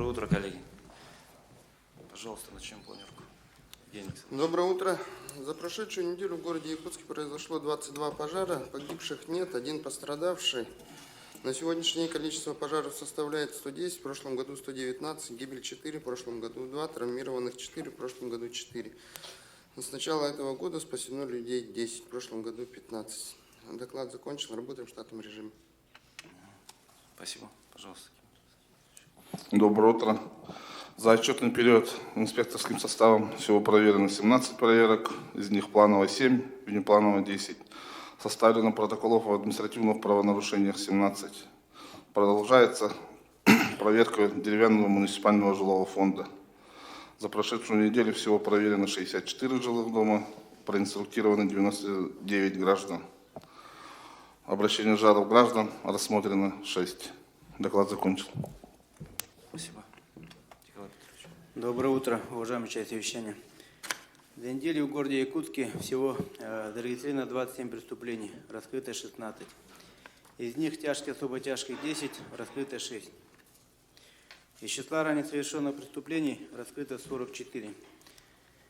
Доброе утро, коллеги. Пожалуйста, начнем планировку. Доброе утро. За прошедшую неделю в городе Якутске произошло 22 пожара, погибших нет, 1 пострадавший. На сегодняшний день количество пожаров составляет 110, в прошлом году 119, гибель 4, в прошлом году 2, травмированных 4, в прошлом году 4. С начала этого года спасено людей 10, в прошлом году 15. Доклад закончен, работаем в штатном режиме. Спасибо. Пожалуйста. Доброе утро. За отчетный период инспекторским составом всего проверено 17 проверок, из них планово 7, внепланово 10. Составлено протоколов о административных правонарушениях 17. Продолжается проверка деревянного муниципального жилого фонда. За прошедшую неделю всего проверено 64 жилых дома, проинструктировано 99 граждан. Обращение жалоб граждан рассмотрено 6. Доклад закончен. Спасибо. Николай Петрович. Доброе утро, уважаемые участники совещания. За неделю в городе Якутске всего зарегистрировано 27 преступлений, раскрыто 16. Из них тяжкие, особо тяжкие 10, раскрыто 6. Из числа ранее совершенных преступлений раскрыто 44.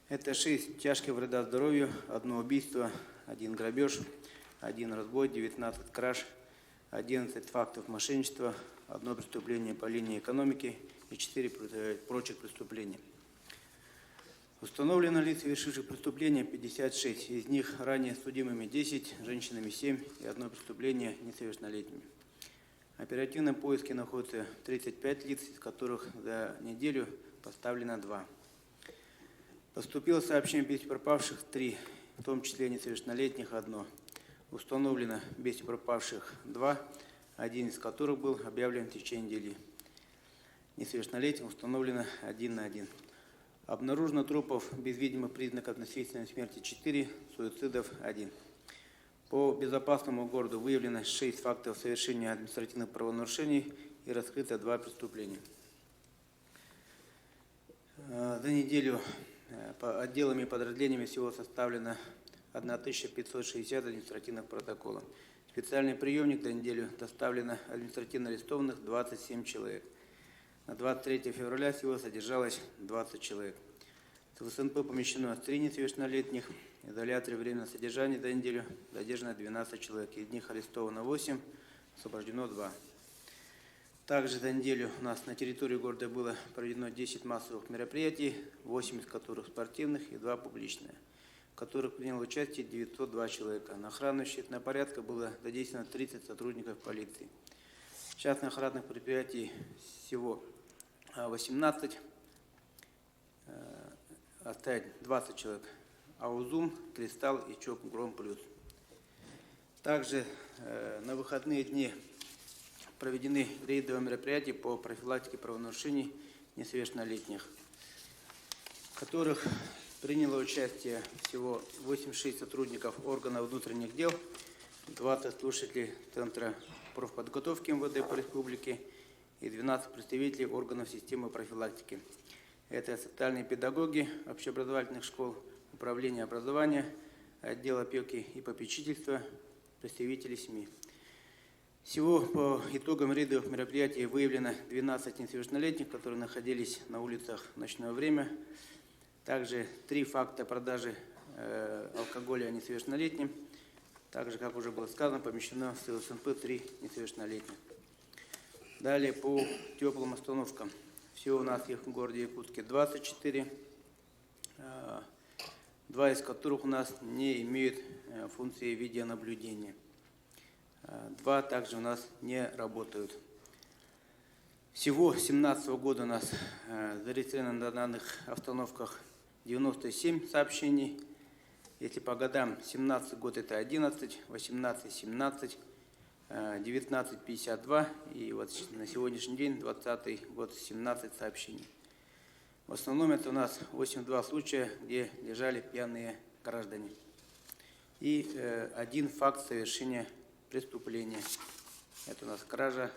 Это 6 тяжких вреда здоровью, 1 убийство, 1 грабеж, 1 разбой, 19 краж, 11 фактов мошенничества, 1 преступление по линии экономики и 4 прочих преступления. Установлено лиц, совершивших преступления, 56. Из них ранее судимыми 10, женщинами 7 и 1 преступление несовершеннолетними. В оперативном поиске находится 35 лиц, из которых за неделю поставлено 2. Поступило сообщение о 10 пропавших 3, в том числе несовершеннолетних 1. Установлено без пропавших 2, 1 из которых был объявлен в течение недели. Несовершеннолетних установлено 1 на 1. Обнаружено трупов без видимых признаков насильственной смерти 4, суицидов 1. По безопасному городу выявлено 6 фактов совершения административных правонарушений и раскрыто 2 преступления. За неделю по отделами и подразделениями всего составлено 1560 административных протоколов. В специальный приемник за неделю доставлено административно арестованных 27 человек. На 23 февраля всего содержалось 20 человек. В СНП помещено 3 несовершеннолетних. В изоляторе временного содержания за неделю задержано 12 человек. Из них арестовано 8, освобождено 2. Также за неделю у нас на территории города было проведено 10 массовых мероприятий, 8 из которых спортивных и 2 публичные, в которых приняло участие 902 человека. На охрану общественного порядка было задействовано 30 сотрудников полиции. Частных охранных предприятий всего 18, оставить 20 человек. Аузум, Кристалл и ЧОП Гром Плюс. Также на выходные дни проведены рейдовые мероприятия по профилактике правонарушений несовершеннолетних, в которых приняло участие всего 86 сотрудников органов внутренних дел, 20 слушателей Центра профподготовки МВД по республике и 12 представителей органов системы профилактики. Это социальные педагоги общеобразовательных школ, управление образования, отдел опеки и попечительства, представители СМИ. Всего по итогам рейдовых мероприятий выявлено 12 несовершеннолетних, которые находились на улицах в ночное время. Также 3 факта продажи алкоголя несовершеннолетним. Также, как уже было сказано, помещено в СНП 3 несовершеннолетних. Далее по теплым остановкам. Всего у нас их в городе Якутске 24, 2 из которых у нас не имеют функции видеонаблюдения. 2 также у нас не работают. Всего с 2017 года у нас зарегистрировано на данных остановках 97 сообщений. Если по годам, 17 год это 11, 18 17, 19 52 и вот на сегодняшний день, 20 год, 17 сообщений. В основном это у нас 82 случая, где лежали пьяные граждане. И 1 факт совершения преступления. Это у нас кража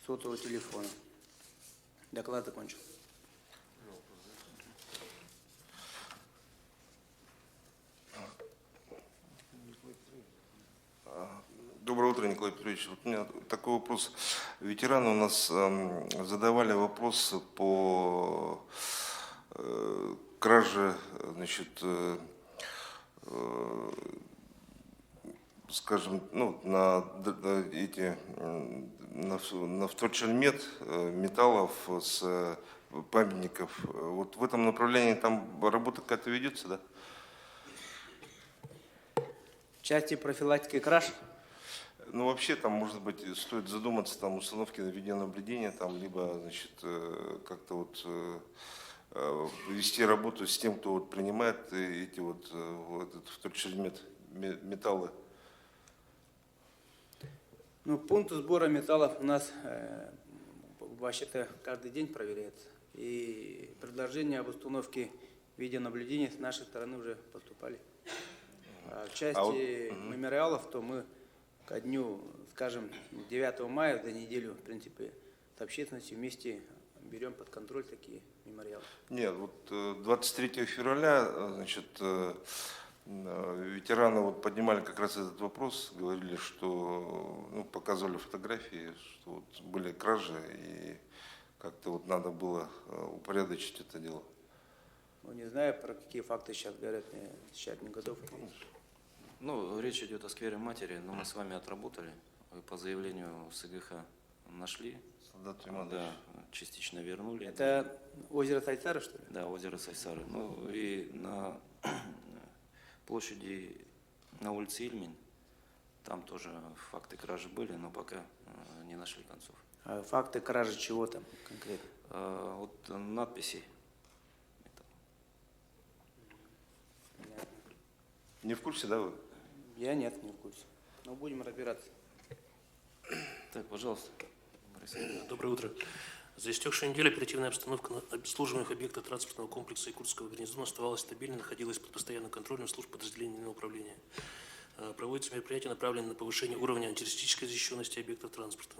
сотового телефона. Доклад закончен. Доброе утро, Николай Петрович. Вот у меня такой вопрос. Ветераны у нас задавали вопрос по краже, значит, скажем, ну, на вторчермет металлов с памятников. Вот в этом направлении там работа какая-то ведется, да? В части профилактики краж Ну, вообще, там, может быть, стоит задуматься, там, установки на видеонаблюдения, там, либо, значит, как-то вот вести работу с тем, кто вот принимает эти вот, этот вторчермет металлы. ну, пункт сбора металлов у нас вообще-то каждый день проверяется. И предложения об установке видеонаблюдения с нашей стороны уже поступали. А в части мемориалов, то мы ко дню, скажем, 9 мая, за неделю, в принципе, с общественностью вместе берем под контроль такие мемориалы. Нет, вот 23 февраля, значит, ветераны вот поднимали как раз этот вопрос, говорили, что, ну, показывали фотографии, что вот были кражи, и как-то вот надо было упорядочить это дело. Ну, не знаю, про какие факты сейчас говорят, сейчас не готов ответить. Ну, речь идет о сквере Матери, но мы с вами отработали. Вы по заявлению СГХ нашли. Солдат Риманович. Да, частично вернули. Это озеро Сайсара, что ли? Да, озеро Сайсары. Ну и на площади, на улице Ильмень, там тоже факты кражи были, но пока не нашли концов. А факты кражи чего там конкретно? Вот надписей. Не в курсе, да, вы? Я нет, не в курсе. Но будем разбираться. Так, пожалуйста, Борис Ильич. Доброе утро. За истекшую неделю оперативная обстановка на обслуживаемых объектах транспортного комплекса Якутского гарнизона оставалась стабильной, находилась под постоянным контролем служб подразделений управления. Проводятся мероприятия, направленные на повышение уровня антитеррористической защищенности объектов транспорта.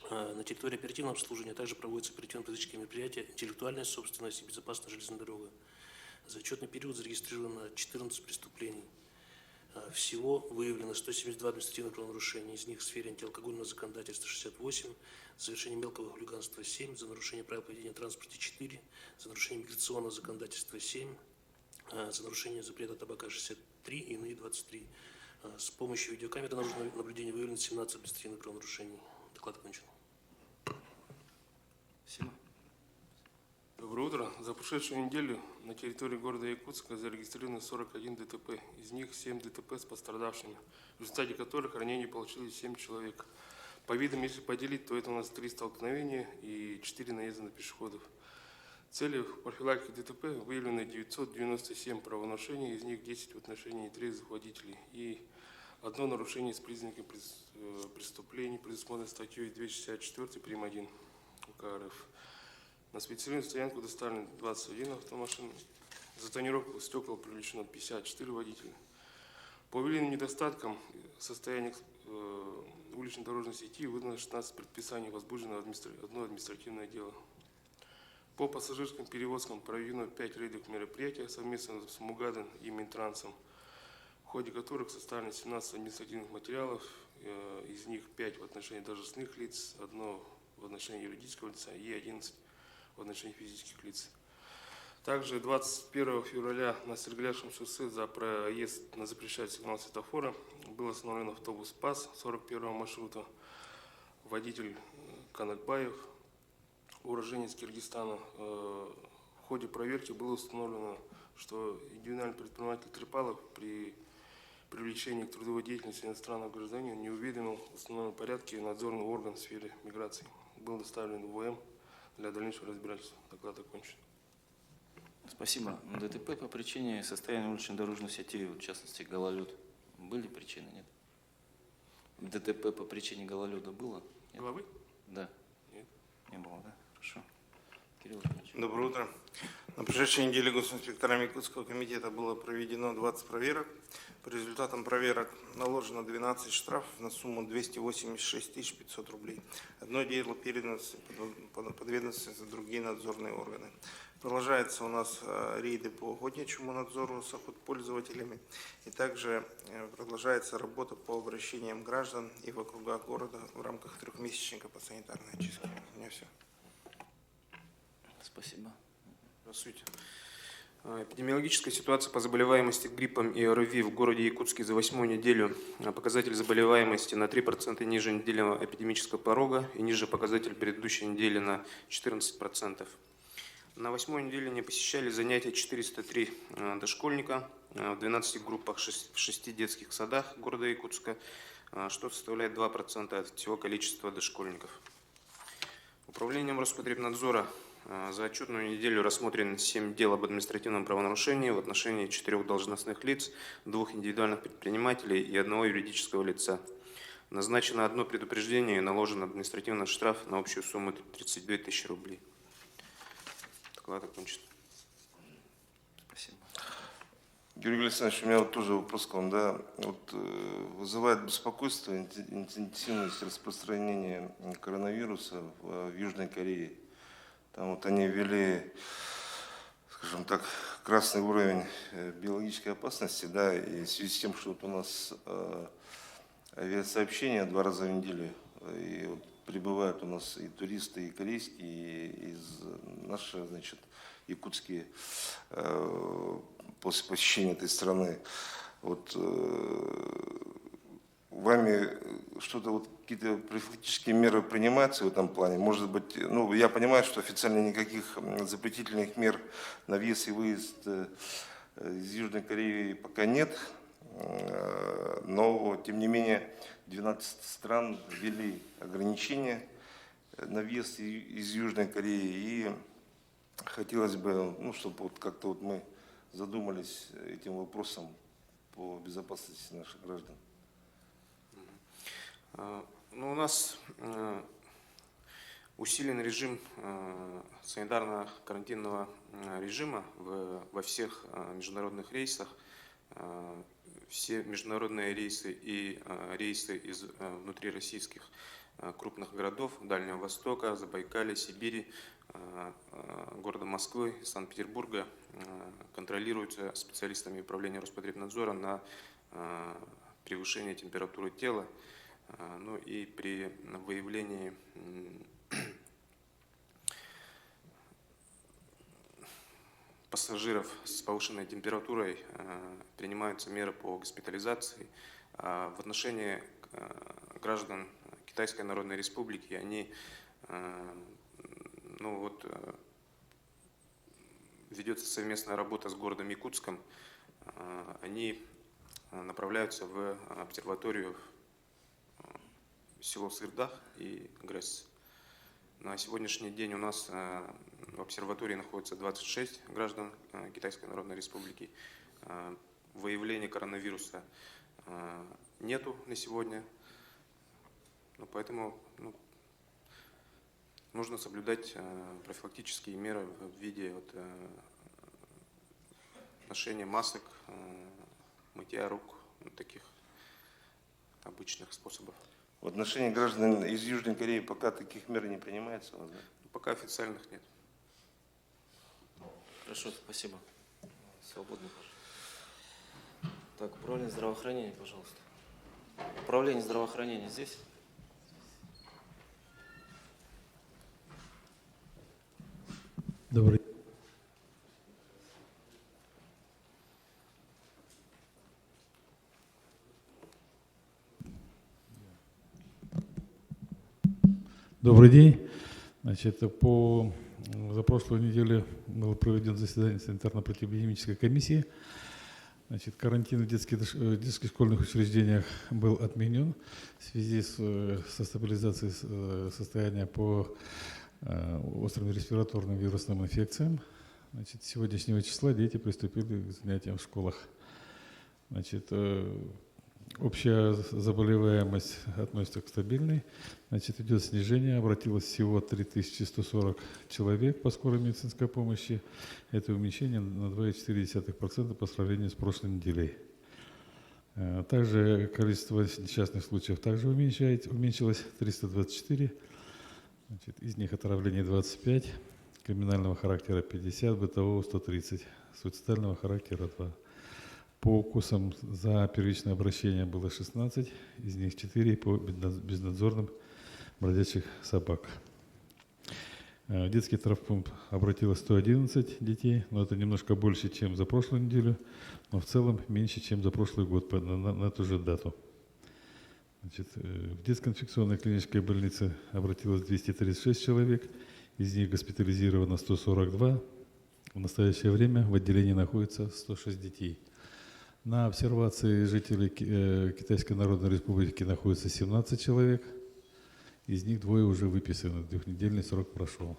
На территории оперативного обслуживания также проводятся оперативно-политические мероприятия «Интеллектуальная собственность» и «Безопасная железная дорога». За отчетный период зарегистрировано 14 преступлений. Всего выявлено 172 административных правонарушения, из них в сфере антиалкогольного законодательства 68, за совершение мелкого хулиганства 7, за нарушение правил поведения в транспорте 4, за нарушение миграционного законодательства 7, за нарушение запрета табака 63 и иные 23. С помощью видеокамеры наружного наблюдения выявлено 17 административных правонарушений. Доклад окончен. Спасибо. Доброе утро. За прошедшую неделю на территории города Якутска зарегистрировано 41 ДТП. Из них 7 ДТП с пострадавшими, в результате которых ранений получили 7 человек. По видам, если поделить, то это у нас 3 столкновения и 4 наезда на пешеходов. Целью профилактики ДТП выявлено 997 правонарушений, из них 10 в отношении трезвых водителей и одно нарушение с признаками преступлений, предусмотрено статьей 264 прим. 1 УК РФ. На специальную стоянку доставлено 21 автомашин. За тонировку стекол привлечено 54 водителя. По выявленным недостаткам состояния уличной дорожной сети выдано 16 предписаний, возбуждено одно административное дело. По пассажирским перевозкам проведено 5 рейдовых мероприятий совместно с МУГАДом и Минтрансом, в ходе которых составлено 17 административных материалов, из них 5 в отношении должностных лиц, 1 в отношении юридического лица и 11 в отношении физических лиц. Также 21 февраля на Сергеляшем шоссе за проезд на запрещающий сигнал светофора был остановлен автобус ПАС 41 маршрута. Водитель Канакбаев, уроженец Киргизстана. В ходе проверки было установлено, что индивидуальный предприниматель Трипалов при привлечении к трудовой деятельности иностранного гражданина не уведомил в установленном порядке надзорный орган в сфере миграции. Был доставлен в УМ для дальнейшего разбирательства. Доклад окончен. Спасибо. ДТП по причине состояния уличной дорожной сети, в частности, гололед. Были причины, нет? ДТП по причине гололеда было? Нет? Головы? Да. Нет. Не было, да? Хорошо. Кирилл Иванович. Доброе утро. На прошедшей неделе госинспекторами Якутского комитета было проведено 20 проверок. По результатам проверок наложено 12 штрафов на сумму 286 500 рублей. Одно дело передано под подведомственность за другие надзорные органы. Продолжаются у нас рейды по охотничьему надзору с охотпользователями. И также продолжается работа по обращениям граждан и в округах города в рамках трехмесячника по санитарной очистке. У меня все. Спасибо. Здравствуйте. Эпидемиологическая ситуация по заболеваемости гриппом и ОРВИ в городе Якутске за 8-ю неделю. Показатель заболеваемости на 3% ниже недельного эпидемического порога и ниже показателя предыдущей недели на 14%. На 8-й неделе не посещали занятия 403 дошкольника в 12 группах в 6 детских садах города Якутска, что составляет 2% от всего количества дошкольников. Управлением Роспотребнадзора за отчетную неделю рассмотрено 7 дел об административном правонарушении в отношении 4 должностных лиц, 2 индивидуальных предпринимателей и 1 юридического лица. Назначено 1 предупреждение и наложен административный штраф на общую сумму 32 тысячи рублей. Доклад окончен. Спасибо. Георгий Александрович, у меня вот тоже вопрос к вам, да, вот вызывает беспокойство интенсивность распространения коронавируса в Южной Корее. Там вот они ввели, скажем так, красный уровень биологической опасности, да, и в связи с тем, что вот у нас авиасообщения 2 раза в неделю, и вот прибывают у нас и туристы, и корейские, и из наши, значит, якутские после посещения этой страны. Вот вами что-то, вот какие-то профилактические меры принимаются в этом плане? Может быть, ну, я понимаю, что официально никаких запретительных мер на въезд и выезд из Южной Кореи пока нет, но, тем не менее, 12 стран ввели ограничения на въезд из Южной Кореи, и хотелось бы, ну, чтобы вот как-то вот мы задумались этим вопросом по безопасности наших граждан. Ну, у нас усилен режим санитарно-карантинного режима во всех международных рейсах. Все международные рейсы и рейсы из внутрироссийских крупных городов Дальнего Востока, Забайкалья, Сибири, города Москвы, Санкт-Петербурга контролируются специалистами управления Роспотребнадзора на превышение температуры тела. Ну и при выявлении пассажиров с повышенной температурой принимаются меры по госпитализации. В отношении граждан Китайской Народной Республики они, ну вот, ведется совместная работа с городом Якутском. Они направляются в обсерваторию село Сырдах и Гресс. На сегодняшний день у нас в обсерватории находится 26 граждан Китайской Народной Республики. Выявления коронавируса нету на сегодня, поэтому нужно соблюдать профилактические меры в виде ношения масок, мытья рук, таких обычных способов. В отношении граждан из Южной Кореи пока таких мер не принимается? Да? Пока официальных нет. Хорошо, спасибо. Свободно. Так, управление здравоохранения, пожалуйста. Управление здравоохранения здесь? Добрый день. Добрый день. Значит, за прошлую неделю было проведено заседание санитарно-противоэпидемической комиссии. Значит, карантин в детских школьных учреждениях был отменен в связи со стабилизацией состояния по острым респираторным вирусным инфекциям. Значит, с сегодняшнего числа дети приступили к занятиям в школах. Значит, Общая заболеваемость относится к стабильной. Значит, идет снижение. Обратилось всего 3140 человек по скорой медицинской помощи. Это уменьшение на 2,4% по сравнению с прошлой неделей. Также количество несчастных случаев также уменьшилось 324. Значит, из них отравление 25, криминального характера 50, бытового 130, суицидального характера 2. По укусам за первичное обращение было 16, из них 4 по безнадзорным бродячих собак. В детский травмпункт обратилось 111 детей, но это немножко больше, чем за прошлую неделю, но в целом меньше, чем за прошлый год на эту же дату. Значит, в детской инфекционной клинической больнице обратилось 236 человек, из них госпитализировано 142. В настоящее время в отделении находится 106 детей. На обсервации жителей Китайской Народной Республики находится 17 человек, из них 2 уже выписаны, 2-недельный срок прошел.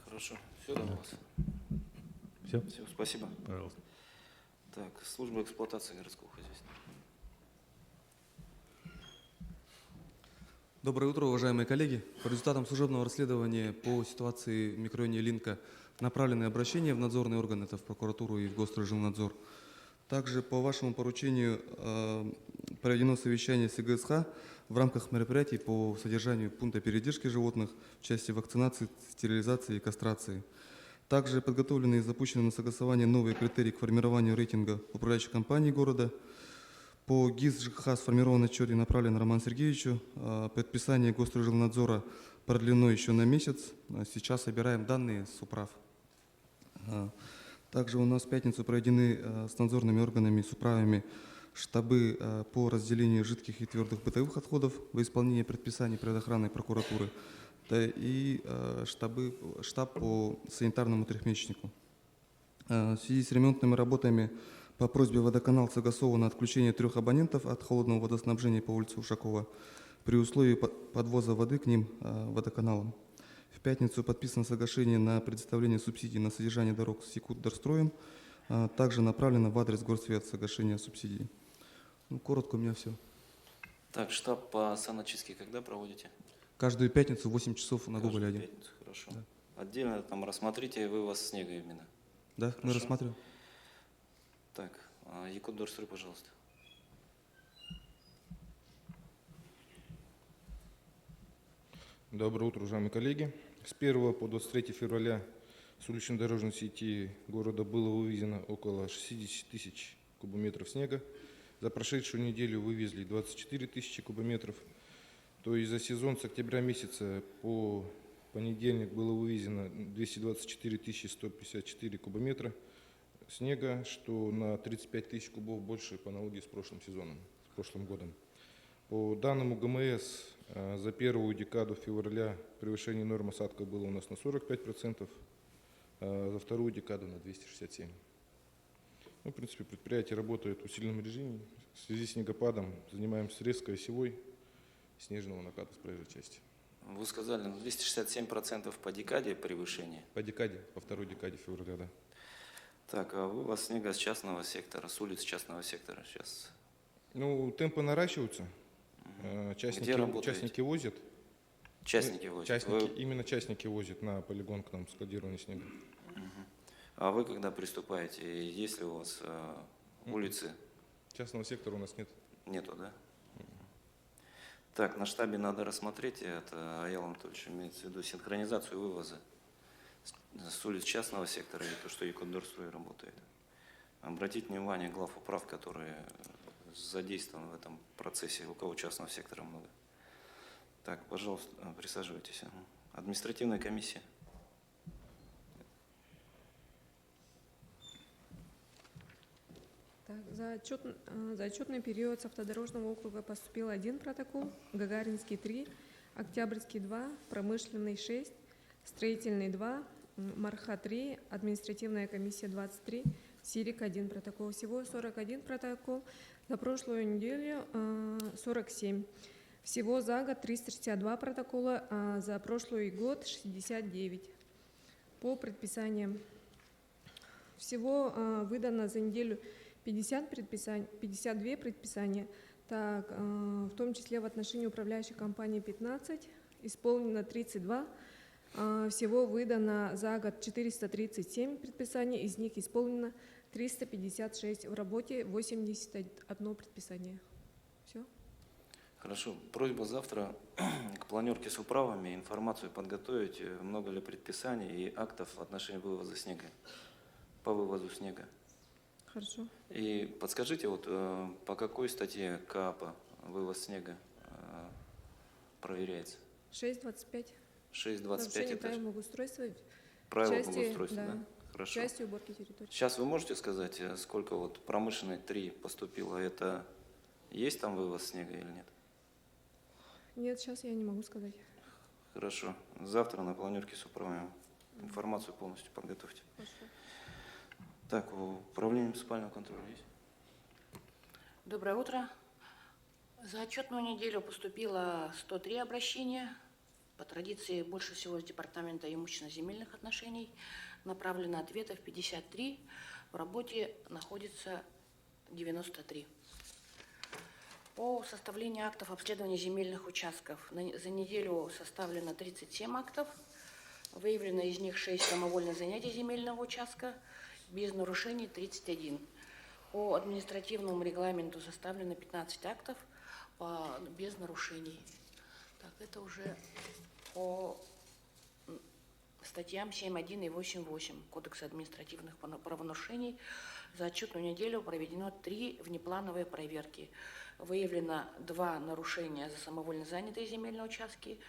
Хорошо. Все до вас. Все? Все, спасибо. Пожалуйста. Так, служба эксплуатации городского хозяйства. Доброе утро, уважаемые коллеги. По результатам служебного расследования по ситуации в микрорайоне Линка направлены обращения в надзорные органы, это в прокуратуру и в Госрежимнадзор. Также по вашему поручению проведено совещание с ИГСХ в рамках мероприятий по содержанию пункта передержки животных в части вакцинации, стерилизации и кастрации. Также подготовлены и запущены на согласование новые критерии к формированию рейтинга управляющих компаний города. По ГИС ЖКХ сформирован отчет и направлен Роману Сергеевичу. Подписание Госрежимнадзора продлено еще на месяц. Сейчас собираем данные с управ. Также у нас в пятницу проведены с надзорными органами, с управами штабы по разделению жидких и твердых бытовых отходов во исполнение предписаний предохранной прокуратуры, да и штаб по санитарному трехмесячнику. В связи с ремонтными работами по просьбе водоканал согласовано отключение 3 абонентов от холодного водоснабжения по улице Ушакова при условии подвоза воды к ним водоканалом. В пятницу подписано соглашение на предоставление субсидий на содержание дорог с Якутдорстроем. Также направлено в адрес Горсвет соглашение о субсидии. Ну, коротко у меня все. Так, штаб по саночистке когда проводите? Каждую пятницу в 8 часов на Каждую Гоголя-1. пятницу, хорошо. Да. Отдельно там рассмотрите вывоз снега именно. Да, мы Хорошо. рассматриваем. Так, Якутдорстрой, пожалуйста. Доброе утро, уважаемые коллеги. С 1 по 23 февраля с улично-дорожной сети города было вывезено около 60 тысяч кубометров снега. За прошедшую неделю вывезли 24 тысячи кубометров. То есть за сезон с октября месяца по понедельник было вывезено 224 154 кубометра снега, что на 35 тысяч кубов больше по аналогии с прошлым сезоном, с прошлым годом. По данным УГМС, за первую декаду февраля превышение нормы осадка было у нас на 45%, а за вторую декаду на 267%. Ну, в принципе, предприятие работает в усиленном режиме. В связи с снегопадом занимаемся резкой осевой снежного наката с проезжей части. Вы сказали, 267% по декаде превышения. По декаде, по второй декаде февраля, да. Так, а вывоз снега с частного сектора, с улиц частного сектора сейчас? Ну, темпы наращиваются. Частники возят. Частники возят. Именно частники возят на полигон к нам складирование снега. А вы когда приступаете? Есть ли у вас улицы? Частного сектора у нас нет. Нету, да? Так, на штабе надо рассмотреть, это Аял Анатольевич имеется в виду синхронизацию вывоза с улиц частного сектора и то, что Якутдорстрой работает. Обратить внимание глав управ, которые задействованы в этом процессе, у кого частного сектора много. Так, пожалуйста, присаживайтесь. Административная комиссия. Так, за отчетный период с автодорожного округа поступил 1 протокол, Гагаринский 3, Октябрьский 2, Промышленный 6, Строительный 2, Марха 3, Административная комиссия 23, Сирик 1 протокол. Всего 41 протокол. За прошлую неделю 47. Всего за год 362 протокола, а за прошлый год 69. По предписаниям. Всего выдано за неделю 52 предписания, так, в том числе в отношении управляющей компании 15, исполнено 32, всего выдано за год 437 предписаний, из них исполнено 356, в работе 81 предписание. Все. Хорошо. Просьба завтра к планерке с управами информацию подготовить, много ли предписаний и актов в отношении вывоза снега, по вывозу снега. Хорошо. И подскажите, вот по какой статье КАПа вывоз снега проверяется? 6.25. 6.25 Нарушение это правил благоустройства. правила части, благоустройства, да, да? Хорошо. части уборки территории. Сейчас вы можете сказать, сколько вот промышленной 3 поступило? Это есть там вывоз снега или нет? Нет, сейчас я не могу сказать. Хорошо. Завтра на планерке с управлением информацию полностью подготовьте. Хорошо. Так, управление муниципального контроля есть? Доброе утро. За отчетную неделю поступило 103 обращения. По традиции больше всего с Департамента имущественно-земельных отношений. Направлено ответов 53. В работе находится 93. По составлению актов обследования земельных участков за неделю составлено 37 актов. Выявлено из них 6 самовольных занятий земельного участка. Без нарушений 31. По административному регламенту составлено 15 актов без нарушений. Так, это уже по статьям 7.1 и 8.8 Кодекса административных правонарушений. За отчетную неделю проведено 3 внеплановые проверки. Выявлено 2 нарушения за самовольно занятые земельные участки.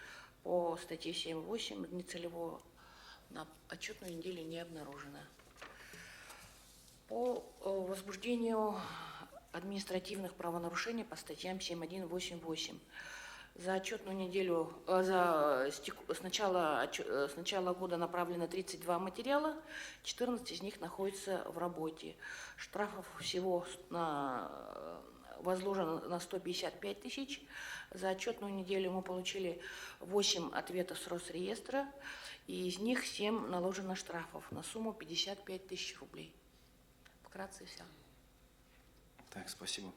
По статье 7.8 нецелевого на отчетную неделю не обнаружено. По возбуждению административных правонарушений по статьям 7.1 и 8.8. За отчетную неделю, с начала года направлено 32 материала, 14 из них находятся в работе. Штрафов всего возложено на 155 тысяч. За отчетную неделю мы получили 8 ответов с Росреестра, и из них 7 наложено штрафов на сумму 55 тысяч рублей. Вкратце все. Так, спасибо.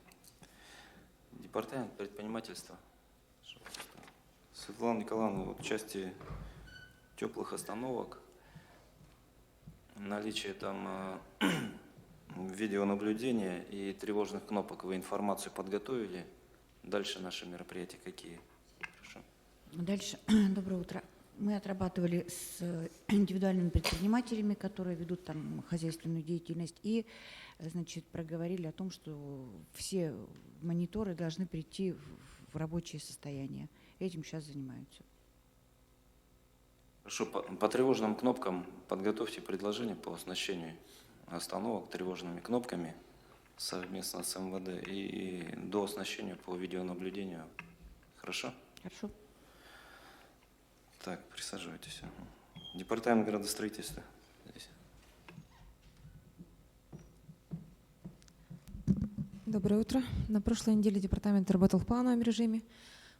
Департамент предпринимательства. Светлана Николаевна, вот в части теплых остановок, наличие там видеонаблюдения и тревожных кнопок, вы информацию подготовили? Дальше наши мероприятия какие? Хорошо. Дальше. Доброе утро. Мы отрабатывали с индивидуальными предпринимателями, которые ведут там хозяйственную деятельность, и, значит, проговорили о том, что все мониторы должны прийти в рабочее состояние. Этим сейчас занимаются. Хорошо, по тревожным кнопкам подготовьте предложение по оснащению остановок тревожными кнопками совместно с МВД и до оснащения по видеонаблюдению. Хорошо? Хорошо. Так, присаживайтесь. Департамент градостроительства. Здесь. Доброе утро. На прошлой неделе департамент работал в плановом режиме.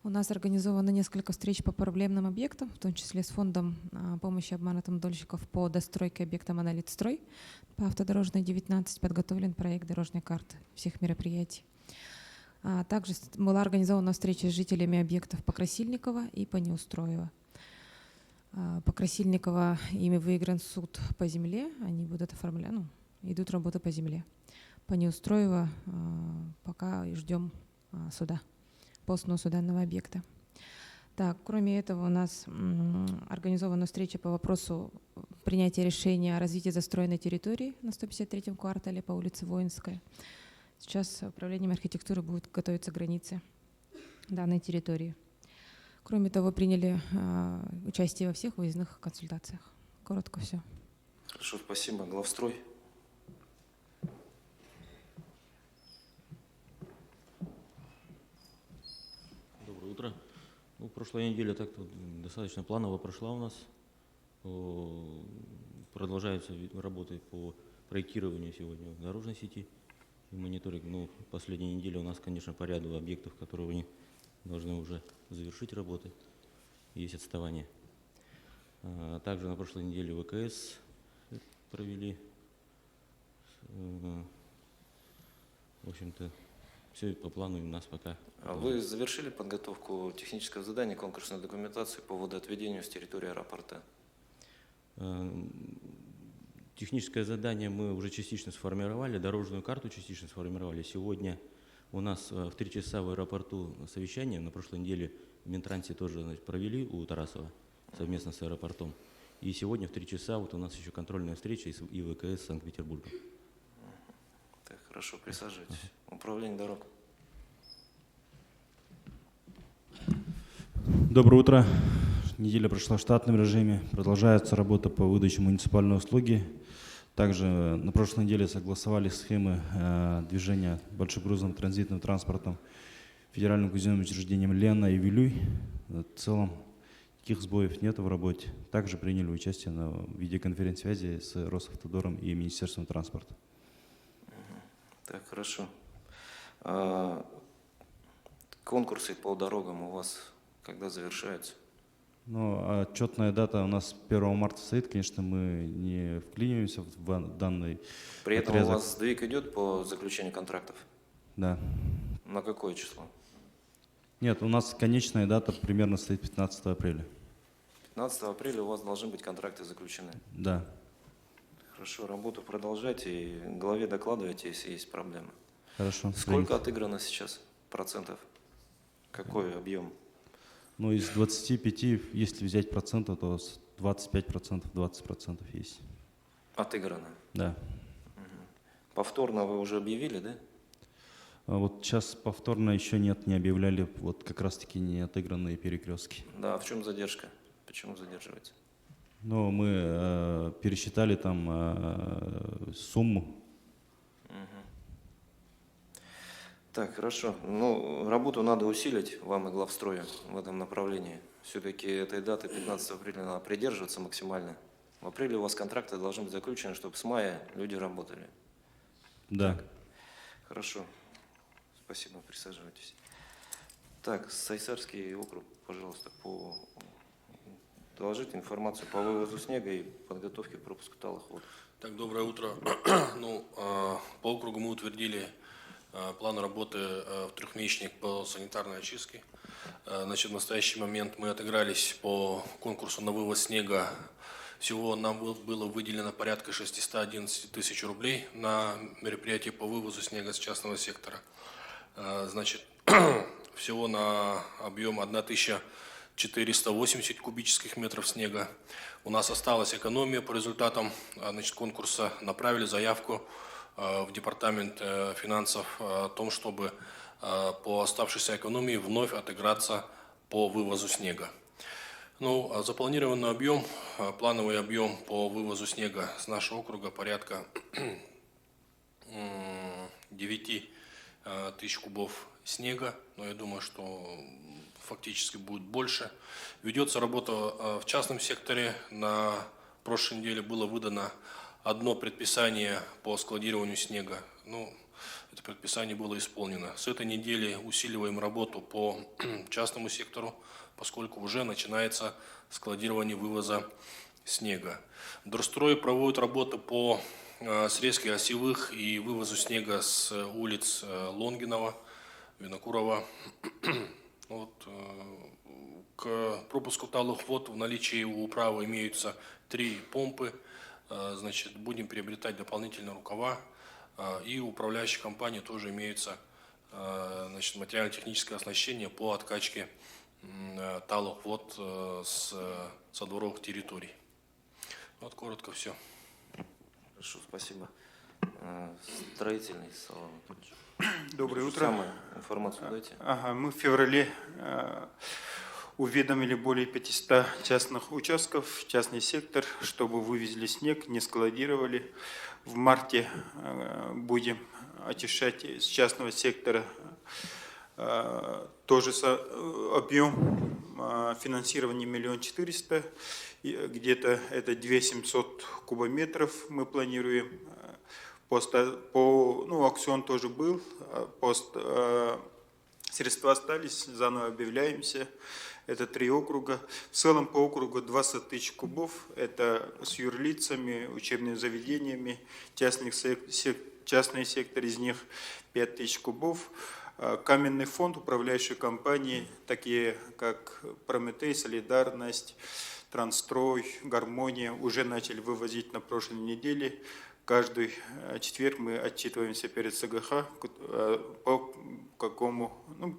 У нас организовано несколько встреч по проблемным объектам, в том числе с фондом помощи обманутым дольщиков по достройке объекта «Монолитстрой». По автодорожной 19 подготовлен проект дорожной карты всех мероприятий. Также была организована встреча с жителями объектов по Красильниково и по Неустроево. По Красильниково ими выигран суд по земле, они будут оформлять, идут работы по земле. По Неустроево пока ждем суда, по сносу данного объекта. Так, кроме этого у нас организована встреча по вопросу принятия решения о развитии застроенной территории на 153-м квартале по улице Воинская. Сейчас управлением архитектуры будут готовиться границы данной территории. Кроме того, приняли участие во всех выездных консультациях. Коротко все. Хорошо, спасибо. Главстрой. Доброе утро. Прошлая неделя так-то достаточно планово прошла у нас. Продолжаются работы по проектированию сегодня дорожной сети и мониторинг. Последняя неделя у нас, конечно, по ряду объектов, которые они должны уже завершить работы. Есть отставание. Также на прошлой неделе ВКС провели В общем-то, все по плану у нас пока. А вы завершили подготовку технического задания, конкурсной документации по водоотведению с территории аэропорта? Техническое задание мы уже частично сформировали, дорожную карту частично сформировали. Сегодня у нас в 3 часа в аэропорту совещание. На прошлой неделе в Минтрансе тоже, значит, провели у Тарасова совместно с аэропортом. И сегодня в 3 часа вот у нас еще контрольная встреча из ИВКС Санкт-Петербурга. Так, хорошо, присаживайтесь. Управление дорог. Доброе утро. Неделя прошла в штатном режиме. Продолжается работа по выдаче муниципальной услуги. Также на прошлой неделе согласовали схемы движения большегрузным транзитным транспортом федеральным казенным учреждением Лена и Вилюй. В целом никаких сбоев нет в работе. Также приняли участие на видеоконференц-связи с Росавтодором и Министерством транспорта. Так, хорошо. Конкурсы по дорогам у вас когда завершаются? Ну, отчетная дата у нас 1 марта стоит. Конечно, мы не вклиниваемся в данный При этом отрезок. у вас сдвиг идет по заключению контрактов? Да. На какое число? Нет, у нас конечная дата примерно стоит 15 апреля. 15 апреля у вас должны быть контракты заключены? Да. Хорошо, работу продолжайте и главе докладывайте, если есть проблемы. Хорошо. Сколько принято. отыграно сейчас процентов? Какой объем? Ну, из 25, если взять процентов, то 25%, 20% есть. Отыграно? Да. Повторно вы уже объявили, да? А вот сейчас повторно еще нет, не объявляли, вот как раз-таки не отыгранные перекрестки. Да, а в чем задержка? Почему задерживается? Но мы пересчитали там сумму. Так, хорошо. Ну, работу надо усилить вам и главстрою в этом направлении. Все-таки этой даты 15 апреля надо придерживаться максимально. В апреле у вас контракты должны быть заключены, чтобы с мая люди работали. Да. Так, хорошо. Спасибо, присаживайтесь. Так, Сайсарский округ, пожалуйста, доложите информацию по вывозу снега и подготовке к пропуску талых вод. Так, доброе утро. Ну, по округу мы утвердили план работы в трехмесячник по санитарной очистке. Значит, в настоящий момент мы отыгрались по конкурсу на вывоз снега. Всего нам было выделено порядка 611 тысяч рублей на мероприятие по вывозу снега с частного сектора. Значит, всего на объем 1480 кубических метров снега. У нас осталась экономия по результатам, значит, конкурса. Направили заявку в департамент финансов о том, чтобы по оставшейся экономии вновь отыграться по вывозу снега. Ну, запланированный объем, плановый объем по вывозу снега с нашего округа порядка 9 тысяч кубов снега, но я думаю, что фактически будет больше. Ведется работа в частном секторе. На прошлой неделе было выдано одно предписание по складированию снега. Ну, это предписание было исполнено. С этой недели усиливаем работу по частному сектору, поскольку уже начинается складирование вывоза снега. Дорстрой проводит работы по срезке осевых и вывозу снега с улиц Лонгинова, Винокурова. Вот, к пропуску талых вод в наличии у управы имеются 3 помпы. Значит, будем приобретать дополнительные рукава. И у управляющей компании тоже имеется, значит, материально-техническое оснащение по откачке талых вод с содворовых территорий. Вот коротко все. Хорошо, спасибо. Строительный, Салам Анатольевич. Доброе утро. Самую информацию дайте. Ага, мы в феврале уведомили более 500 частных участков, частный сектор, чтобы вывезли снег, не складировали. В марте будем очищать с частного сектора тоже объем финансирования 1 400 000, где-то это 2 700 кубометров мы планируем. Аукцион тоже был, средства остались, заново объявляемся. Это 3 округа. В целом по округу 20 тысяч кубов. Это с юрлицами, учебными заведениями, частный сектор, из них 5000 кубов. Каменный фонд, управляющие компании, такие как Прометей, Солидарность, Трансстрой, Гармония, уже начали вывозить на прошлой неделе. Каждый четверг мы отчитываемся перед СГХ, по какому, ну,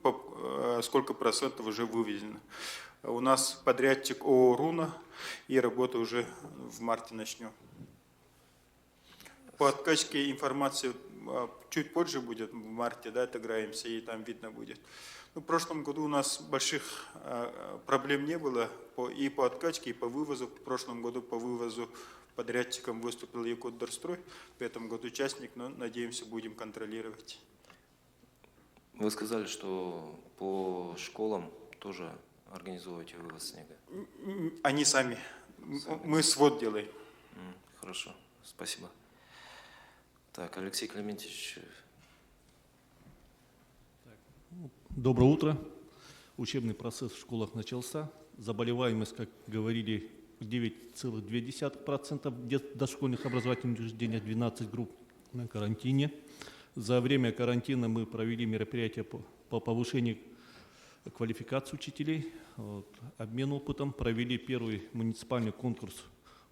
сколько процентов уже вывезено. У нас подрядчик ООО «Руна», и работу уже в марте начнем. По откачке информации чуть позже будет, в марте, да, отыграемся, и там видно будет. Ну, в прошлом году у нас больших проблем не было и по откачке, и по вывозу. В прошлом году по вывозу подрядчиком выступил Якутдорстрой, в этом году участник, но, надеемся, будем контролировать. Вы сказали, что по школам тоже организовываете вывоз снега? Они сами. Мы свод делаем. Хорошо, спасибо. Так, Алексей Клементьевич. Доброе утро. Учебный процесс в школах начался. Заболеваемость, как говорили, 9,2% дошкольных образовательных учреждений, 12 групп на карантине. За время карантина мы провели мероприятия по повышению квалификации учителей, обмен опытом, провели первый муниципальный конкурс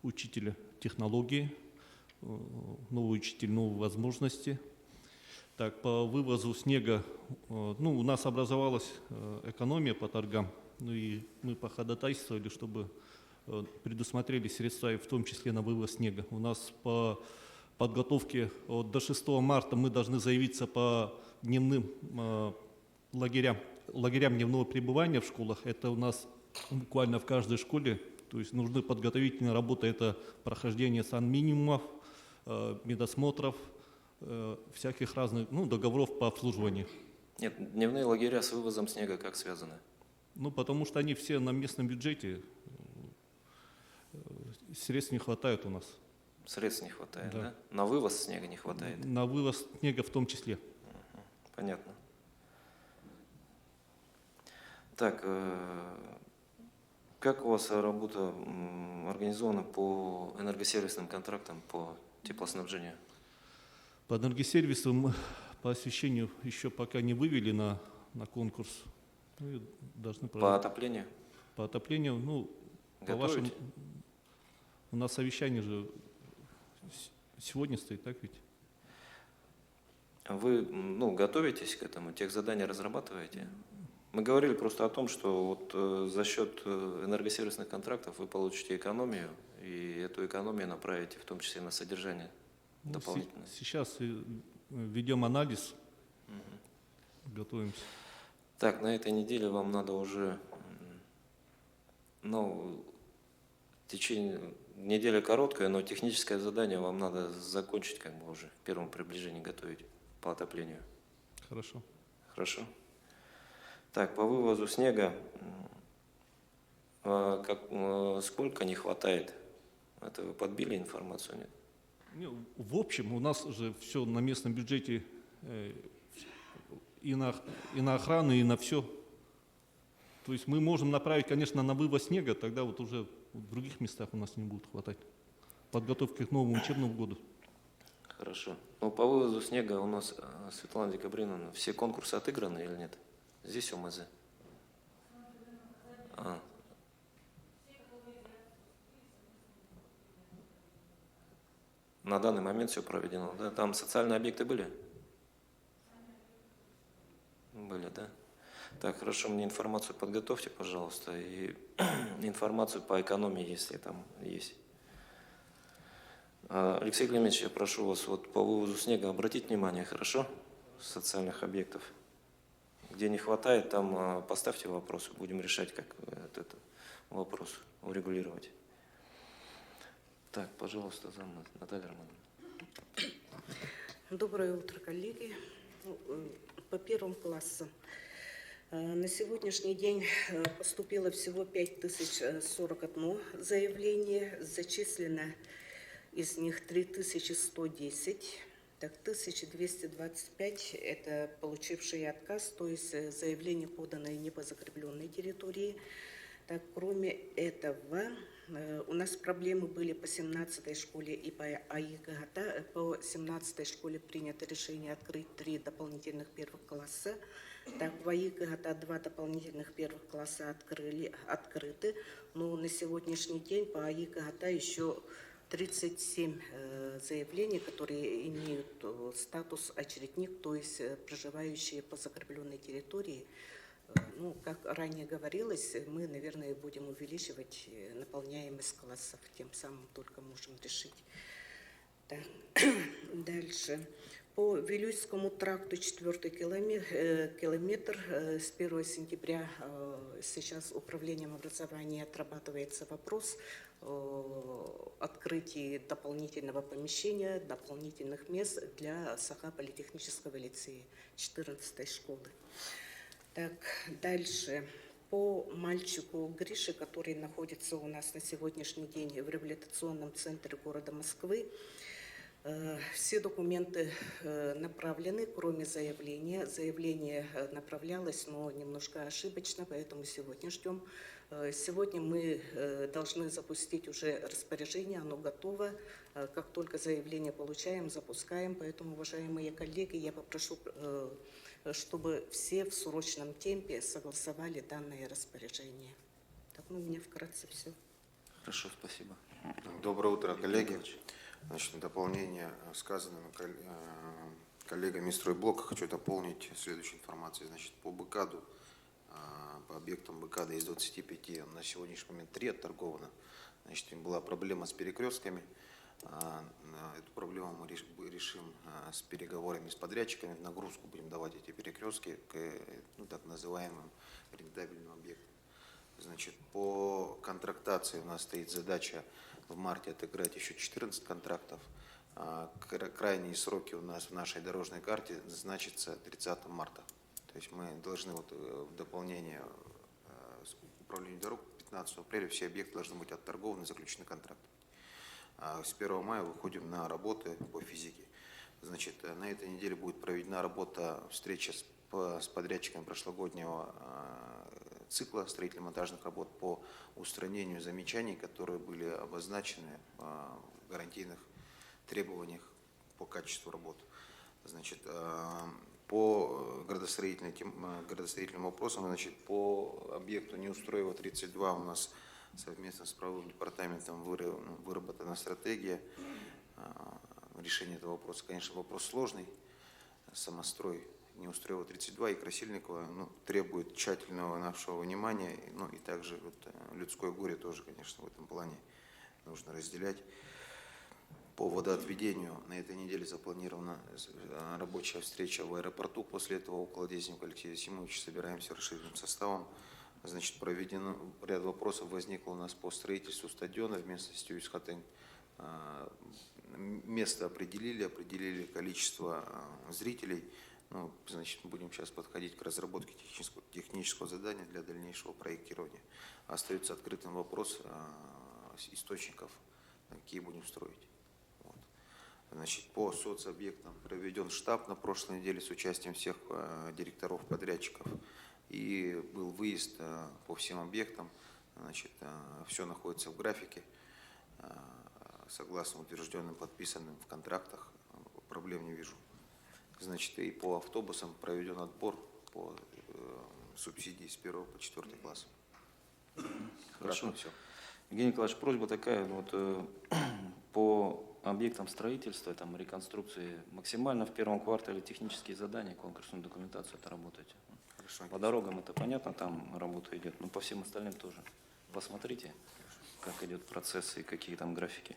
учителя технологии, новый учитель, новые возможности. Так, по вывозу снега, ну, у нас образовалась экономия по торгам, ну и мы походатайствовали, чтобы предусмотрели средства, в том числе на вывоз снега. У нас по подготовке до 6 марта мы должны заявиться по дневным лагерям дневного пребывания в школах. Это у нас буквально в каждой школе, то есть нужны подготовительные работы, это прохождение санминимумов, медосмотров, всяких разных, ну, договоров по обслуживанию. Нет, дневные лагеря с вывозом снега как связаны? Ну, потому что они все на местном бюджете, средств не хватает у нас. Средств не хватает, да? Да? На вывоз снега не хватает? На вывоз снега в том числе. Понятно. Так, как у вас работа организована по энергосервисным контрактам по теплоснабжению? По энергосервису мы по освещению еще пока не вывели на конкурс. Мы должны по отоплению? По отоплению, ну, по вашим... У нас совещание же сегодня стоит, так ведь? Вы, ну, готовитесь к этому, тех задания разрабатываете? Мы говорили просто о том, что вот за счет энергосервисных контрактов вы получите экономию, и эту экономию направите в том числе на содержание дополнительное. Сейчас ведем анализ, готовимся. Так, на этой неделе вам надо уже, ну, в течение недели короткая, но техническое задание вам надо закончить, как бы уже в первом приближении готовить по отоплению. Хорошо. Хорошо. Так, по вывозу снега, сколько не хватает? Это вы подбили информацию, нет? В общем, у нас же все на местном бюджете и на охрану, и на все. То есть мы можем направить, конечно, на вывоз снега, тогда вот уже в других местах у нас не будет хватать. Подготовки к новому учебному году. Хорошо. Но по вывозу снега у нас, Светлана Декабриновна, все конкурсы отыграны или нет? Здесь ОМЗ. На данный момент все проведено, да? Там социальные объекты были? Были, да? Так, хорошо, мне информацию подготовьте, пожалуйста, и информацию по экономии, если там есть. Алексей Климович, я прошу вас вот по вывозу снега обратить внимание, хорошо, социальных объектов. Где не хватает, там поставьте вопросы, будем решать, как этот вопрос урегулировать. Так, пожалуйста, Наталья Романовна. Доброе утро, коллеги. По первым классам. На сегодняшний день поступило всего 5041 заявление, зачислено из них 3110. Так, 1225 – это получившие отказ, то есть заявление, поданное не по закрепленной территории. Так, кроме этого, У нас проблемы были по 17-й школе и по АИ-ГАТА. По 17-й школе принято решение открыть 3 дополнительных первых класса. Так, в АИ-ГАТА 2 дополнительных первых класса открыты. Но на сегодняшний день по АИ-ГАТА еще 37 заявлений, которые имеют статус очередник, то есть проживающие по закрепленной территории. Ну, как ранее говорилось, мы, наверное, будем увеличивать наполняемость классов, тем самым только можем решить. Так. Дальше. По Вилюйскому тракту 4-й километр с 1 сентября сейчас управлением образования отрабатывается вопрос о открытии дополнительного помещения, дополнительных мест для Саха-политехнического лицея 14-й школы. Так, дальше. По мальчику Грише, который находится у нас на сегодняшний день в реабилитационном центре города Москвы, все документы направлены, кроме заявления. Заявление направлялось, но немножко ошибочно, поэтому сегодня ждем. Сегодня мы должны запустить уже распоряжение, оно готово. Как только заявление получаем, запускаем. Поэтому, уважаемые коллеги, я попрошу, чтобы все в срочном темпе согласовали данное распоряжение. Так, ну, у меня вкратце все. Хорошо, спасибо. Доброе утро, коллеги. Значит, в дополнение сказанного коллегами из стройблока хочу дополнить следующей информацией. Значит, по БКАДу, по объектам БКАДа из 25 на сегодняшний момент 3 отторговано. Значит, была проблема с перекрестками. Эту проблему мы решим с переговорами с подрядчиками. В нагрузку будем давать эти перекрестки к так называемым рентабельным объектам. Значит, по контрактации у нас стоит задача в марте отыграть еще 14 контрактов. Крайние сроки у нас в нашей дорожной карте значится 30 марта. То есть мы должны в дополнение с управлением дорог 15 апреля все объекты должны быть отторгованы, заключены контракты. С 1 мая выходим на работы по физике. Значит, на этой неделе будет проведена работа, встреча с подрядчиками прошлогоднего цикла строительно-монтажных работ по устранению замечаний, которые были обозначены в гарантийных требованиях по качеству работ. Значит, по градостроительным вопросам, значит, по объекту Неустроева 32 у нас совместно с правовым департаментом выработана стратегия решения этого вопроса. Конечно, вопрос сложный. Самострой Неустроева 32 и Красильникова требует тщательного нашего внимания, и также людское горе тоже, конечно, в этом плане нужно разделять. По водоотведению на этой неделе запланирована рабочая встреча в аэропорту. После этого около Дезнева Алексея Симовича собираемся расширенным составом. Значит, проведено ряд вопросов возникло у нас по строительству стадиона в местности Усть-Хатынь. Место определили количество зрителей. Значит, будем сейчас подходить к разработке технического задания для дальнейшего проектирования. Остается открытым вопрос источников, какие будем строить. Вот. Значит, по соцобъектам проведен штаб на прошлой неделе с участием всех директоров, подрядчиков. И был выезд по всем объектам. Значит, все находится в графике, согласно утвержденным, подписанным в контрактах. Проблем не вижу. Значит, и по автобусам проведен отбор по субсидии с 1 по 4 класс. Хорошо. Все. Евгений Николаевич, просьба такая, по объектам строительства, там, реконструкции, максимально в первом квартале технические задания, конкурсную документацию отработайте. Хорошо. По дорогам это понятно, там работа идет, но по всем остальным тоже. Посмотрите, как идет процесс и какие там графики.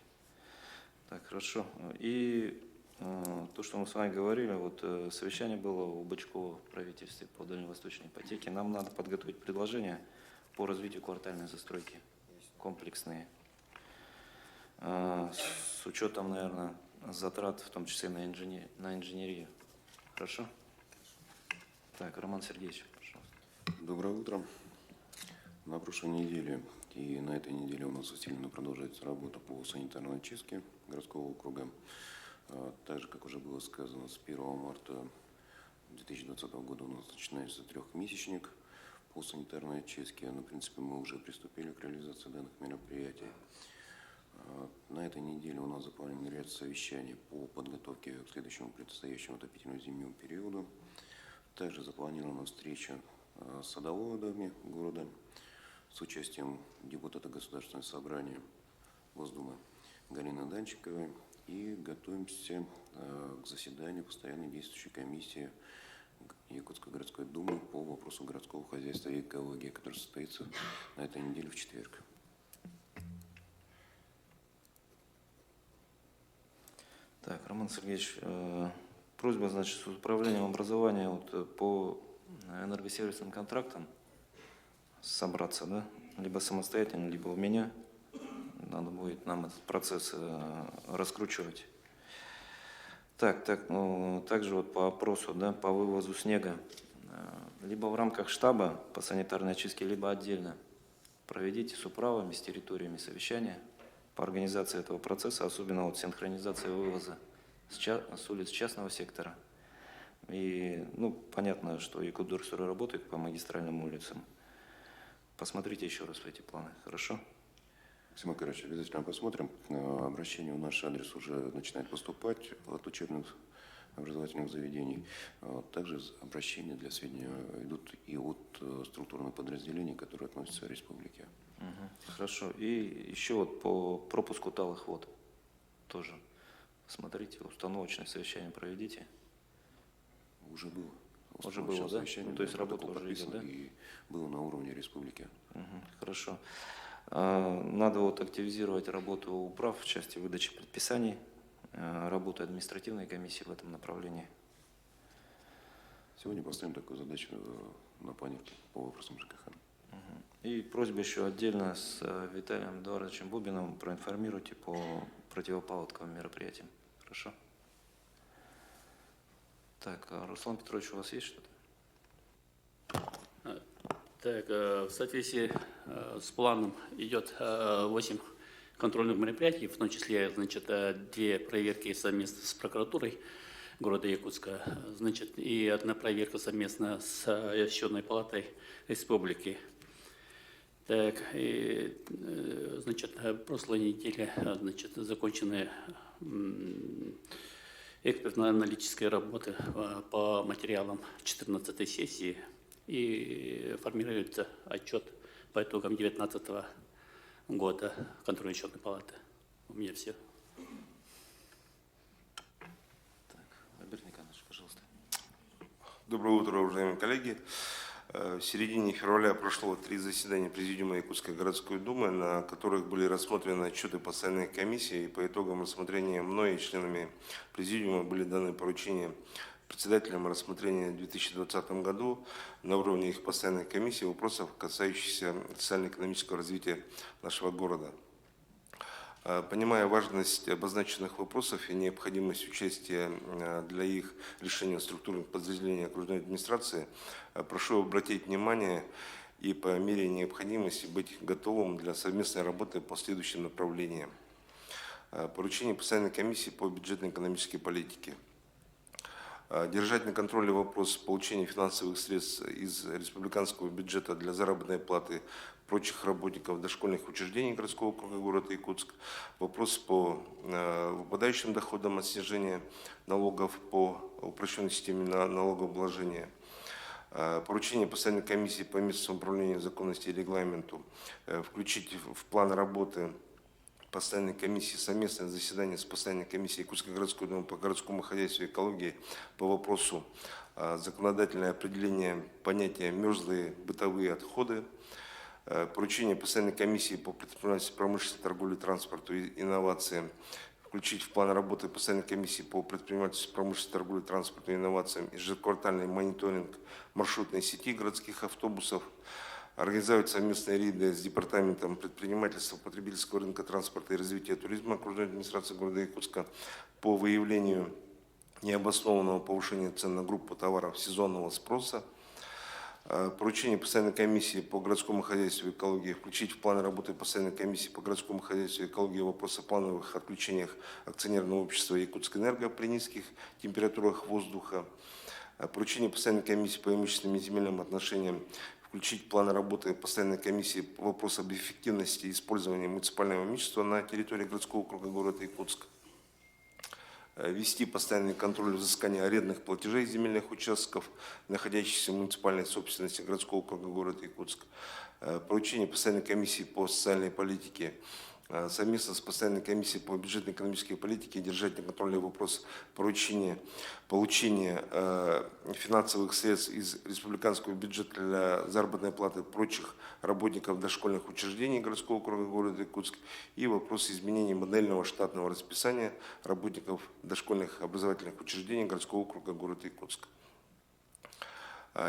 Так, хорошо. И то, что мы с вами говорили, совещание было у Бычкова в правительстве по дальневосточной ипотеке. Нам надо подготовить предложения по развитию квартальной застройки, комплексные, с учетом, наверное, затрат, в том числе на инженерию. Хорошо? Так, Роман Сергеевич, пожалуйста. Доброе утро. На прошлой неделе и на этой неделе у нас усиленно продолжается работа по санитарной очистке городского округа. Так же, как уже было сказано, с 1 марта 2020 года у нас начинается трехмесячник по санитарной очистке. В принципе, мы уже приступили к реализации данных мероприятий. На этой неделе у нас запланирован ряд совещаний по подготовке к следующему предстоящему отопительно-зимнему периоду. Также запланирована встреча с садоводами города с участием депутата Государственного собрания Госдумы Галины Данчиковой. И готовимся к заседанию постоянной действующей комиссии Якутской городской думы по вопросу городского хозяйства и экологии, который состоится на этой неделе в четверг. Так, Роман Сергеевич, просьба, значит, с управлением образования вот, по энергосервисным контрактам собраться, да, либо самостоятельно, либо у меня. Надо будет нам этот процесс раскручивать. Так, ну, также вот по опросу, да, по вывозу снега, либо в рамках штаба по санитарной очистке, либо отдельно проведите с управами, с территориями совещания по организации этого процесса, особенно вот синхронизация вывоза с улиц частного сектора. И, ну, понятно, что Якутдорстрой работает по магистральным улицам. Посмотрите еще раз в эти планы, хорошо? Максим Макарович, обязательно посмотрим. Обращение в наш адрес уже начинает поступать от учебных образовательных заведений. Также обращения для сведения идут и от структурных подразделений, которые относятся к республике. Хорошо. И еще вот по пропуску талых вод тоже смотрите, установочное совещание проведите. Уже было. Уже было, да? Ну, то есть работа уже идет, да? И было на уровне республики. Хорошо. Надо вот активизировать работу управ в части выдачи предписаний, работы административной комиссии в этом направлении. Сегодня поставим такую задачу на планерке по вопросам ЖКХ. И просьба еще отдельно с Виталием Эдуардовичем Бубиным проинформируйте по противопаводковым мероприятиям. Хорошо? Так, Руслан Петрович, у вас есть что-то? Так, в соответствии с планом идет 8 контрольных мероприятий, в том числе, значит, 2 проверки совместно с прокуратурой города Якутска, значит, и 1 проверка совместно с Счетной палатой республики. Так, и, значит, в прошлой неделе, значит, закончены экспертно-аналитическая работа по материалам 14-й сессии, и формируется отчет по итогам 2019 года контрольной счетной палаты. У меня все. Так, Альберт Николаевич, пожалуйста. Доброе утро, уважаемые коллеги. В середине февраля прошло 3 заседания Президиума Якутской городской думы, на которых были рассмотрены отчеты постоянной комиссии, и по итогам рассмотрения мной и членами Президиума были даны поручения председателям рассмотрения в 2020 году на уровне их постоянной комиссии вопросов, касающихся социально-экономического развития нашего города. Понимая важность обозначенных вопросов и необходимость участия для их решения структурных подразделений окружной администрации, прошу обратить внимание и по мере необходимости быть готовым для совместной работы по следующим направлениям. Поручение постоянной комиссии по бюджетно-экономической политике. Держать на контроле вопрос получения финансовых средств из республиканского бюджета для заработной платы прочих работников дошкольных учреждений городского округа города Якутск. Вопрос по выпадающим доходам от снижения налогов по упрощенной системе налогообложения. Поручение постоянной комиссии по местному управлению, законности и регламенту включить в план работы постоянной комиссии совместное заседание с постоянной комиссией Якутской городской думы по городскому хозяйству и экологии по вопросу законодательное определение понятия мерзлые бытовые отходы. Поручение постоянной комиссии по предпринимательству, промышленности, торговле, транспорту и инновациям включить в план работы постоянной комиссии по предпринимательству, промышленности, торговле, транспорту и инновациям ежеквартальный мониторинг маршрутной сети городских автобусов. Организовать совместные рейды с Департаментом предпринимательства, потребительского рынка, транспорта и развития туризма окружной администрации города Якутска по выявлению необоснованного повышения цен на группу товаров сезонного спроса. Поручение постоянной комиссии по городскому хозяйству и экологии включить в план работы постоянной комиссии по городскому хозяйству и экологии вопросы о плановых отключениях акционерного общества Якутскэнерго при низких температурах воздуха. Поручение постоянной комиссии по имущественным и земельным отношениям включить в планы работы постоянной комиссии вопрос об эффективности использования муниципального имущества на территории городского округа города Якутска. Вести постоянный контроль взыскания арендных платежей земельных участков, находящихся в муниципальной собственности городского округа города Якутск. Поручение постоянной комиссии по социальной политике совместно с постоянной комиссией по бюджетно-экономической политике держать на контроле вопрос получения финансовых средств из республиканского бюджета для заработной платы прочих работников дошкольных учреждений городского округа города Якутск и вопрос изменения модельного штатного расписания работников дошкольных образовательных учреждений городского округа города Якутск.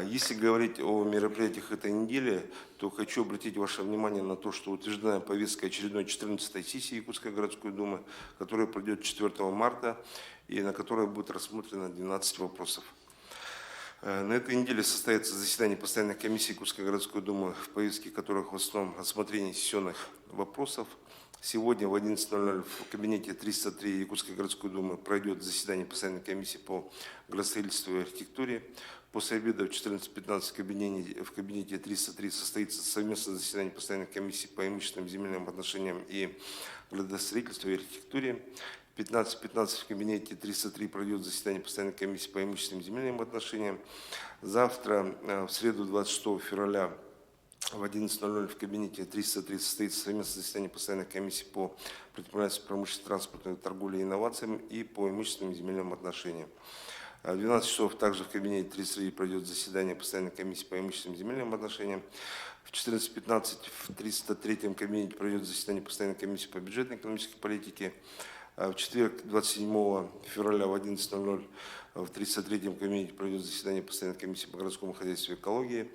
Если говорить о мероприятиях этой недели, то хочу обратить ваше внимание на то, что утверждена повестка очередной 14-й сессии Якутской городской думы, которая пройдет 4 марта и на которой будет рассмотрено 12 вопросов. На этой неделе состоится заседание постоянной комиссии Якутской городской думы, в повестке которых в основном рассмотрение сессионных вопросов. Сегодня в 11:00 в кабинете 303 Якутской городской думы пройдет заседание постоянной комиссии по градостроительству и архитектуре. После обеда в 14:15 в кабинете 303 состоится совместное заседание постоянной комиссии по имущественным земельным отношениям и градостроительству и архитектуре. В 15:15 в кабинете 303 пройдет заседание постоянной комиссии по имущественным земельным отношениям. Завтра, в среду 26 февраля, в 11:00 в кабинете 303 состоится совместное заседание постоянной комиссии по предпринимательству, промышленности, транспортной торговле и инновациям и по имущественным земельным отношениям. В 12 часов также в кабинете 33 пройдет заседание постоянной комиссии по имущественным земельным отношениям. В 14:15 в 303 кабинете пройдет заседание постоянной комиссии по бюджетно-экономической политике. В четверг, 27 февраля в 11:00 в 303 кабинете пройдет заседание постоянной комиссии по городскому хозяйству и экологии.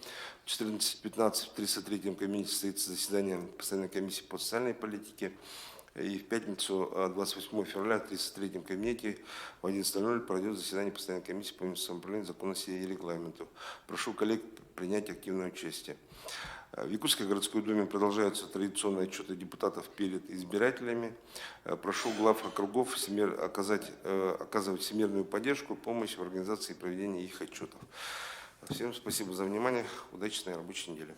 В 14:15 в 303 кабинете состоится заседание постоянной комиссии по социальной политике. И в пятницу, 28 февраля, в 33 кабинете в 11:00 пройдет заседание постоянной комиссии по местному самоуправлению, законности и регламенту. Прошу коллег принять активное участие. В Якутской городской думе продолжаются традиционные отчеты депутатов перед избирателями. Прошу глав округов оказывать всемирную поддержку, помощь в организации и проведении их отчетов. Всем спасибо за внимание. Удачной рабочей недели.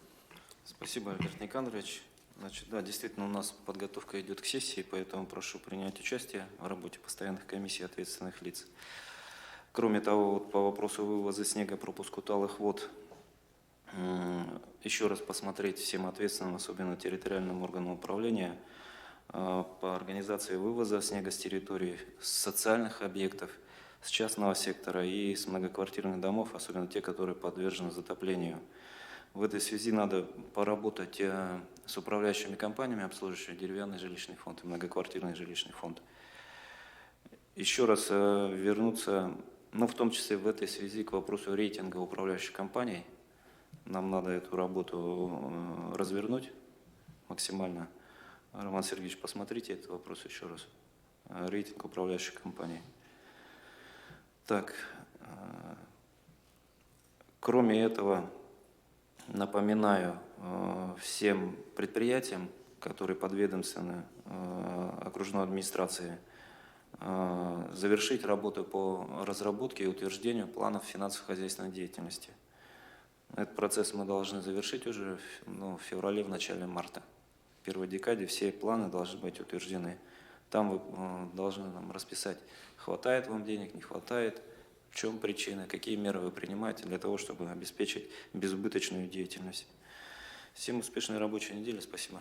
Спасибо, Альберт Никандрович. Значит, да, действительно, у нас подготовка идет к сессии, поэтому прошу принять участие в работе постоянных комиссий ответственных лиц. Кроме того, вот по вопросу вывоза снега, пропуску талых вод, еще раз посмотреть всем ответственным, особенно территориальным органам управления, по организации вывоза снега с территории, с социальных объектов, с частного сектора и с многоквартирных домов, особенно те, которые подвержены затоплению. В этой связи надо поработать с управляющими компаниями, обслуживающими деревянный жилищный фонд и многоквартирный жилищный фонд. Еще раз вернуться, в том числе в этой связи, к вопросу рейтинга управляющих компаний. Нам надо эту работу развернуть максимально. Роман Сергеевич, посмотрите этот вопрос еще раз. Рейтинг управляющих компаний. Так, кроме этого, напоминаю всем предприятиям, которые подведомственны окружной администрации, завершить работу по разработке и утверждению планов финансово-хозяйственной деятельности. Этот процесс мы должны завершить уже в феврале, в начале марта. В первой декаде все планы должны быть утверждены. Там вы должны нам расписать, хватает вам денег, не хватает, в чем причина, какие меры вы принимаете для того, чтобы обеспечить безубыточную деятельность. Всем успешной рабочей недели. Спасибо.